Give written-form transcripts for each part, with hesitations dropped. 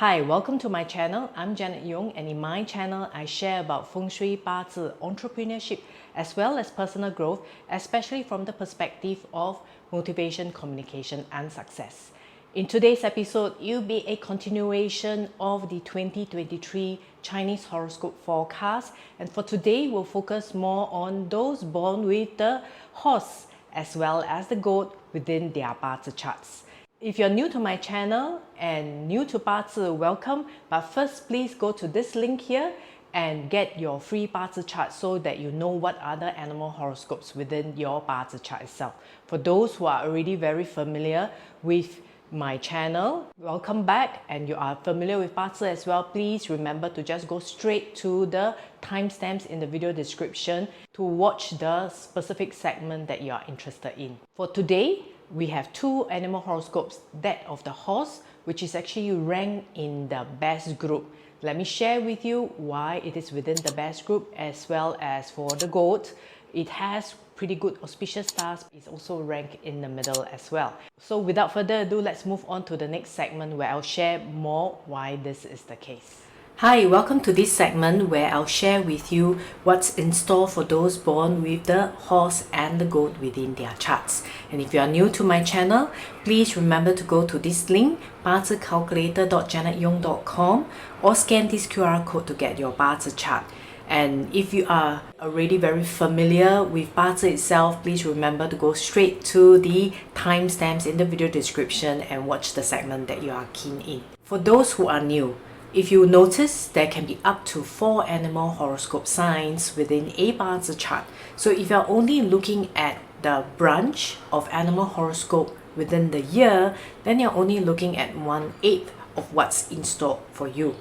Hi, welcome to my channel. I'm Janet Yong, and in my channel, I share about Feng Shui, Bazi, entrepreneurship, as well as personal growth, especially from the perspective of motivation, communication, and success. In today's episode, it will be a continuation of the 2023 Chinese Horoscope Forecast. And for today, we'll focus more on those born with the horse as well as the goat within their Bazi charts. If you're new to my channel and new to Bazi, welcome. But first, please go to this link here and get your free Bazi chart so that you know what other animal horoscopes within your Bazi chart itself. For those who are already very familiar with my channel, welcome back, and you are familiar with Bazi as well, please remember to just go straight to the timestamps in the video description to watch the specific segment that you are interested in. For today, we have two animal horoscopes, that of the horse, which is actually ranked in the best group. Let me share with you why it is within the best group, as well as for the goat. It has pretty good auspicious stars. It's also ranked in the middle as well. So without further ado, let's move on to the next segment where I'll share more why this is the case. Hi, welcome to this segment where I'll share with you what's in store for those born with the horse and the goat within their charts. And if you are new to my channel, please remember to go to this link, bazicalculator.janetyong.com, or scan this QR code to get your Bazi chart. And if you are already very familiar with Bazi itself, please remember to go straight to the timestamps in the video description and watch the segment that you are keen in. For those who are new, if you notice, there can be up to 4 animal horoscope signs within a Bazi chart. So if you're only looking at the branch of animal horoscope within the year, then you're only looking at 1/8 of what's in store for you.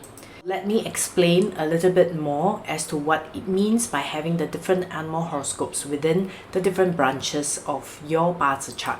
Let me explain a little bit more as to what it means by having the different animal horoscopes within the different branches of your Bazi chart.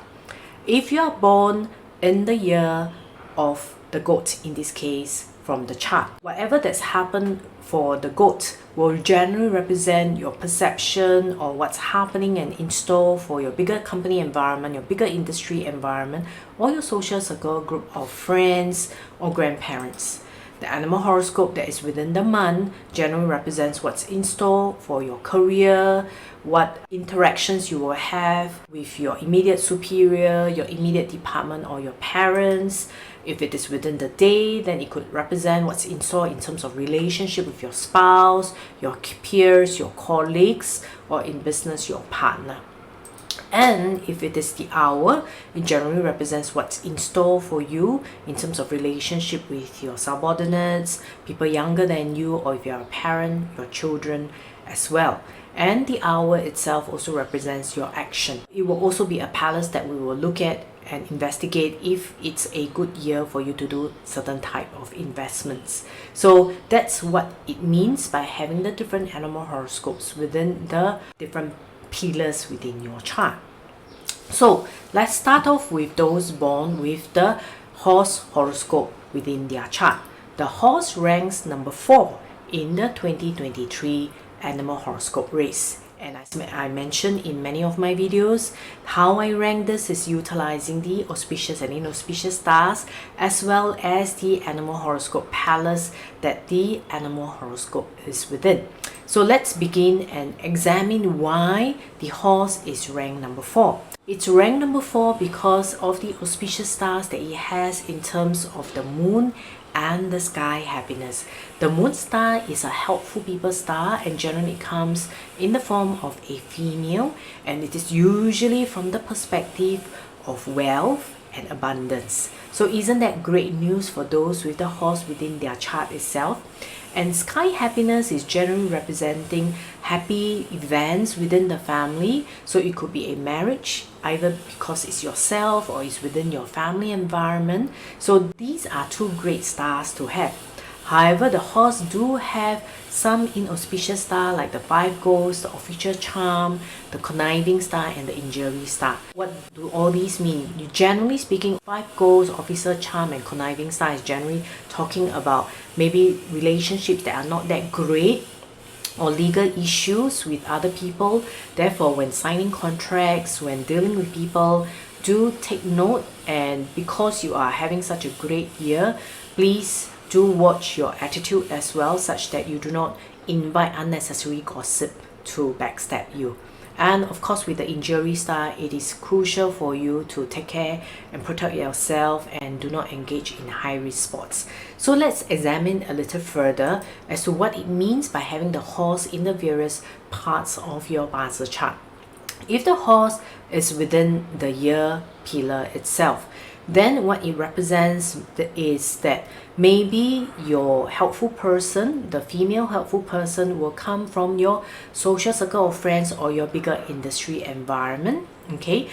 If you are born in the year of the goat, in this case, from the chart, whatever that's happened for the goat will generally represent your perception or what's happening and in store for your bigger company environment, your bigger industry environment, or your social circle, group of friends or grandparents. The animal horoscope that is within the month generally represents what's in store for your career, what interactions you will have with your immediate superior, your immediate department, or your parents. If it is within the day, then it could represent what's in store in terms of relationship with your spouse, your peers, your colleagues, or in business, your partner. And if it is the hour, it generally represents what's in store for you in terms of relationship with your subordinates, people younger than you, or if you're a parent, your children as well. And the hour itself also represents your action. It will also be a palace that we will look at and investigate if it's a good year for you to do certain type of investments. So that's what it means by having the different animal horoscopes within the different pillars within your chart. So let's start off with those born with the horse horoscope within their chart. The horse ranks number 4 in the 2023 animal horoscope race. And as I mentioned in many of my videos, how I rank this is utilizing the auspicious and inauspicious stars as well as the animal horoscope palace that the animal horoscope is within. So let's begin and examine why the horse is ranked number 4. It's ranked number 4 because of the auspicious stars that it has in terms of the moon and the sky happiness. The moon star is a helpful people star and generally comes in the form of a female, and it is usually from the perspective of wealth and abundance. So isn't that great news for those with the horse within their chart itself? And sky happiness is generally representing happy events within the family. So it could be a marriage, either because it's yourself or it's within your family environment. So these are two great stars to have. However, the horse do have some inauspicious star like the 5 ghosts, the official charm, the conniving star, and the injury star. What do all these mean? Generally speaking, 5 ghosts, officer charm, and conniving star is generally talking about maybe relationships that are not that great or legal issues with other people. Therefore, when signing contracts, when dealing with people, do take note, and because you are having such a great year, please do watch your attitude as well, such that you do not invite unnecessary gossip to backstab you. And of course, with the injury star, it is crucial for you to take care and protect yourself and do not engage in high risk sports. So let's examine a little further as to what it means by having the horse in the various parts of your Bazi chart. If the horse is within the year pillar itself, then what it represents is that maybe your helpful person, the female helpful person, will come from your social circle of friends or your bigger industry environment. Okay.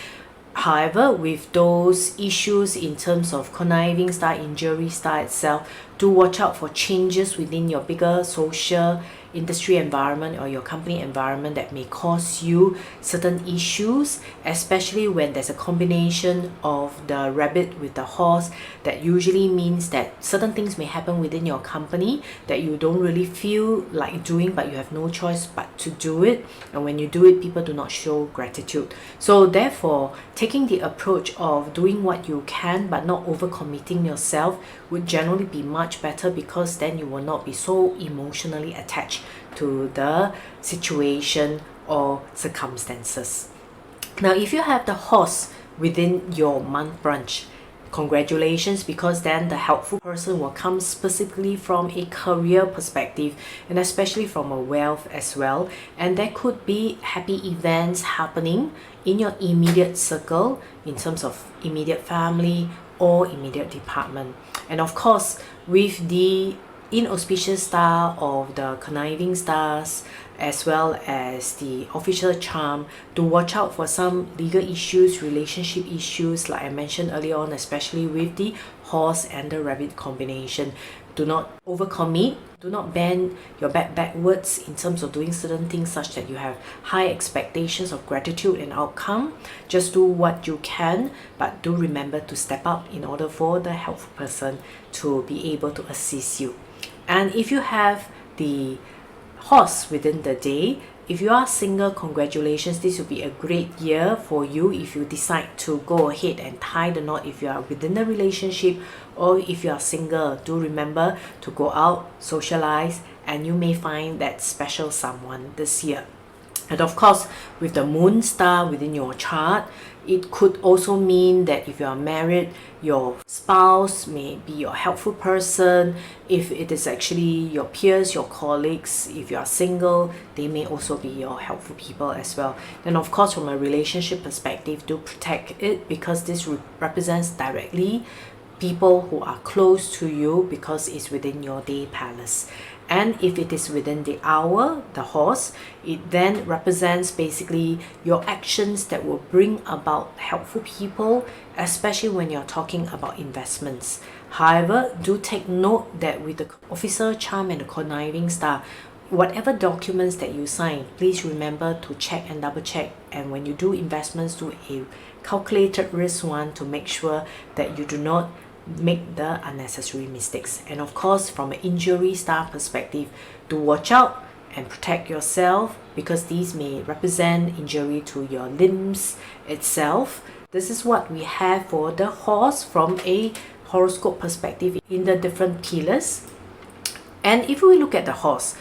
However, with those issues in terms of conniving star, injury star itself, do watch out for changes within your bigger social industry environment or your company environment that may cause you certain issues, especially when there's a combination of the rabbit with the horse. That usually means that certain things may happen within your company that you don't really feel like doing, but you have no choice but to do it, and when you do it, people do not show gratitude. So therefore, taking the approach of doing what you can but not overcommitting yourself would generally be much better, because then you will not be so emotionally attached to the situation or circumstances. Now, if you have the horse within your month branch, congratulations, because then the helpful person will come specifically from a career perspective and especially from a wealth as well. And there could be happy events happening in your immediate circle in terms of immediate family or immediate department. And of course, with the inauspicious star of the conniving stars as well as the official charm, to watch out for some legal issues, relationship issues like I mentioned earlier on, especially with the horse and the rabbit combination. Do not overcommit, do not bend your back backwards in terms of doing certain things such that you have high expectations of gratitude and outcome. Just do what you can, but do remember to step up in order for the helpful person to be able to assist you. And if you have the horse within the day, if you are single, congratulations, this will be a great year for you if you decide to go ahead and tie the knot. If you are within the relationship, or if you are single, do remember to go out, socialize, and you may find that special someone this year. And of course, with the moon star within your chart, it could also mean that if you are married, your spouse may be your helpful person. If it is actually your peers, your colleagues, if you are single, they may also be your helpful people as well. Then of course, from a relationship perspective, do protect it, because this represents directly people who are close to you, because it's within your day palace. And if it is within the hour, the horse, it then represents basically your actions that will bring about helpful people, especially when you're talking about investments. However, do take note that with the officer charm and the conniving star, whatever documents that you sign, please remember to check and double check. And when you do investments, do a calculated risk one to make sure that you do not make the unnecessary mistakes. And of course, from an injury star perspective, do watch out and protect yourself, because these may represent injury to your limbs itself. This is what we have for the horse from a horoscope perspective in the different pillars. And if we look at the horse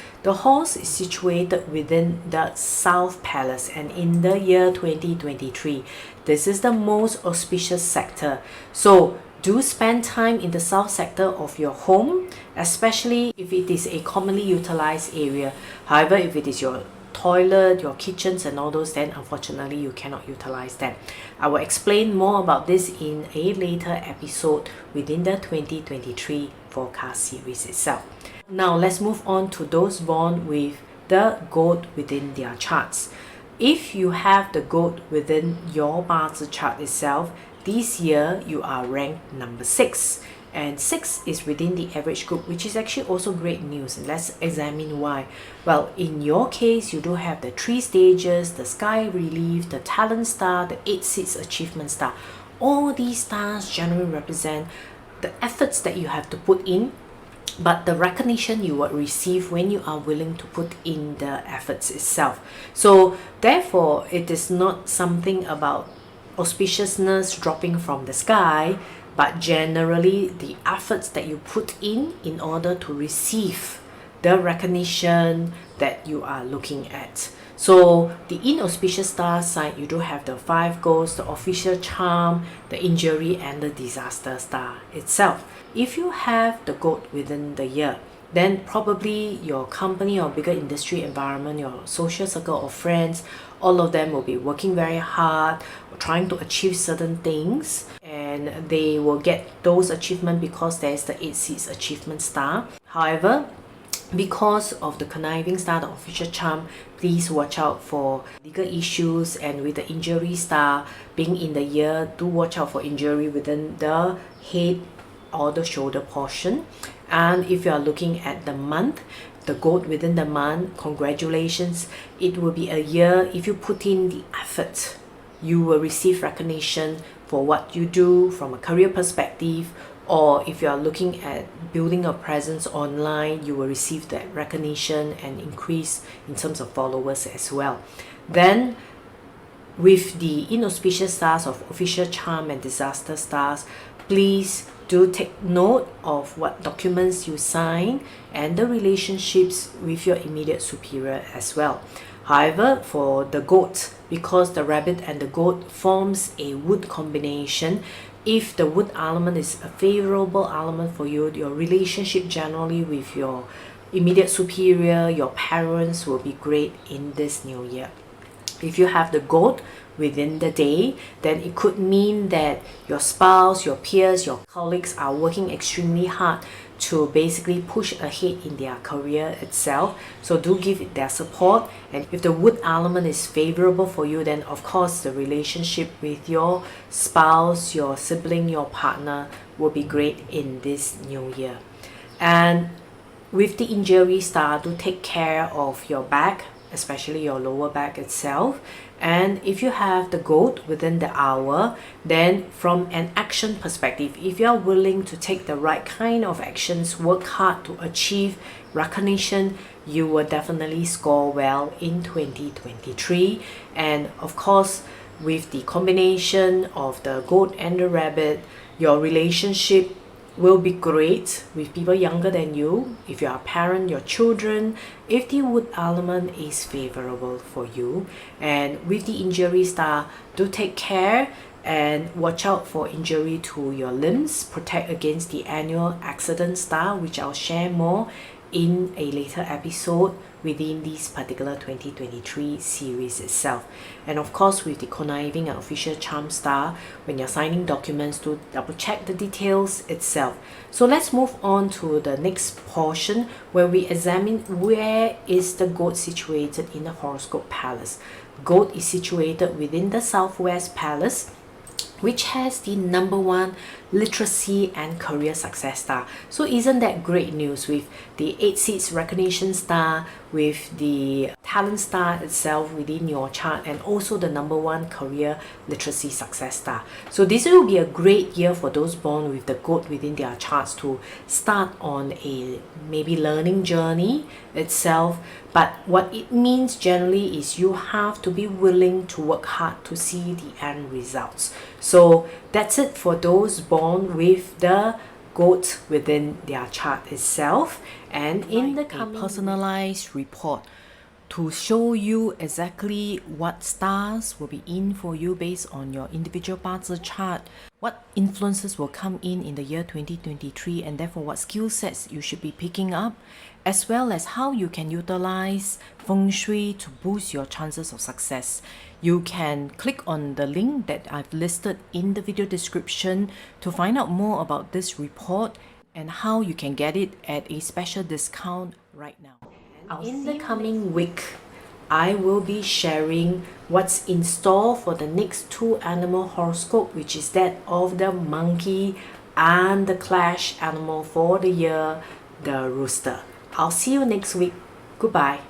is situated within the South Palace, and in the year 2023, this is the most auspicious sector. So do spend time in the south sector of your home, especially if it is a commonly utilized area. However, if it is your toilet, your kitchens and all those, then unfortunately you cannot utilize them. I will explain more about this in a later episode within the 2023 forecast series itself. Now let's move on to those born with the goat within their charts. If you have the goat within your Bazi chart itself, this year you are ranked number 6, and 6 is within the average group, which is actually also great news. And let's examine why. Well, in your case, you do have the 3 stages, the sky relief, the talent star, the 8 seeds achievement star. All these stars generally represent the efforts that you have to put in, but the recognition you will receive when you are willing to put in the efforts itself. So therefore, it is not something about auspiciousness dropping from the sky, but generally the efforts that you put in order to receive the recognition that you are looking at. So the inauspicious star sign, you do have the 5 ghosts, the official charm, the injury, and the disaster star itself. If you have the goat within the year, then probably your company or bigger industry environment, your social circle of friends, all of them will be working very hard, trying to achieve certain things, and they will get those achievements because there's the 8 seeds achievement star. However, because of the conniving star, the official charm, please watch out for legal issues, and with the injury star being in the year, do watch out for injury within the head or the shoulder portion. And if you are looking at the month, the goat within the month, congratulations, it will be a year. If you put in the effort, you will receive recognition for what you do from a career perspective, or if you are looking at building a presence online, you will receive that recognition and increase in terms of followers as well. Then with the inauspicious stars of official charm and disaster stars, please do take note of what documents you sign and the relationships with your immediate superior as well. However, for the goat, because the rabbit and the goat forms a wood combination, if the wood element is a favorable element for you, your relationship generally with your immediate superior, your parents, will be great in this new year. If you have the goat within the day, then it could mean that your spouse, your peers, your colleagues are working extremely hard to basically push ahead in their career itself. So do give it their support. And if the wood element is favorable for you, then of course the relationship with your spouse, your sibling, your partner will be great in this new year. And with the injury star, do take care of your back, especially your lower back itself. And if you have the goat within the hour, then from an action perspective, if you are willing to take the right kind of actions, work hard to achieve recognition, you will definitely score well in 2023. And of course, with the combination of the goat and the rabbit, your relationship will be great with people younger than you. If you are a parent, your children, if the wood element is favorable for you. And with the injury star, do take care and watch out for injury to your limbs. Protect against the annual accident star, which I'll share more in a later episode within this particular 2023 series itself. And of course, with the conniving and official charm star, when you're signing documents, to double check the details itself. So let's move on to the next portion, where we examine where is the goat situated in the horoscope palace. Goat is situated within the Southwest Palace, which has the number 1 literacy and career success star. So isn't that great news, with the 8 seeds recognition star, with the talent star itself within your chart, and also the number 1 career literacy success star. So this will be a great year for those born with the goat within their charts to start on a maybe learning journey itself. But what it means generally is you have to be willing to work hard to see the end results. So that's it for those born with the goat within their chart itself. And in the coming personalized report to show you exactly what stars will be in for you based on your individual Bazi chart, what influences will come in the year 2023, and therefore what skill sets you should be picking up, as well as how you can utilize Feng Shui to boost your chances of success. You can click on the link that I've listed in the video description to find out more about this report and how you can get it at a special discount right now. In the coming week, I will be sharing what's in store for the next 2 animal horoscope, which is that of the monkey and the clash animal for the year, the rooster. I'll see you next week. Goodbye.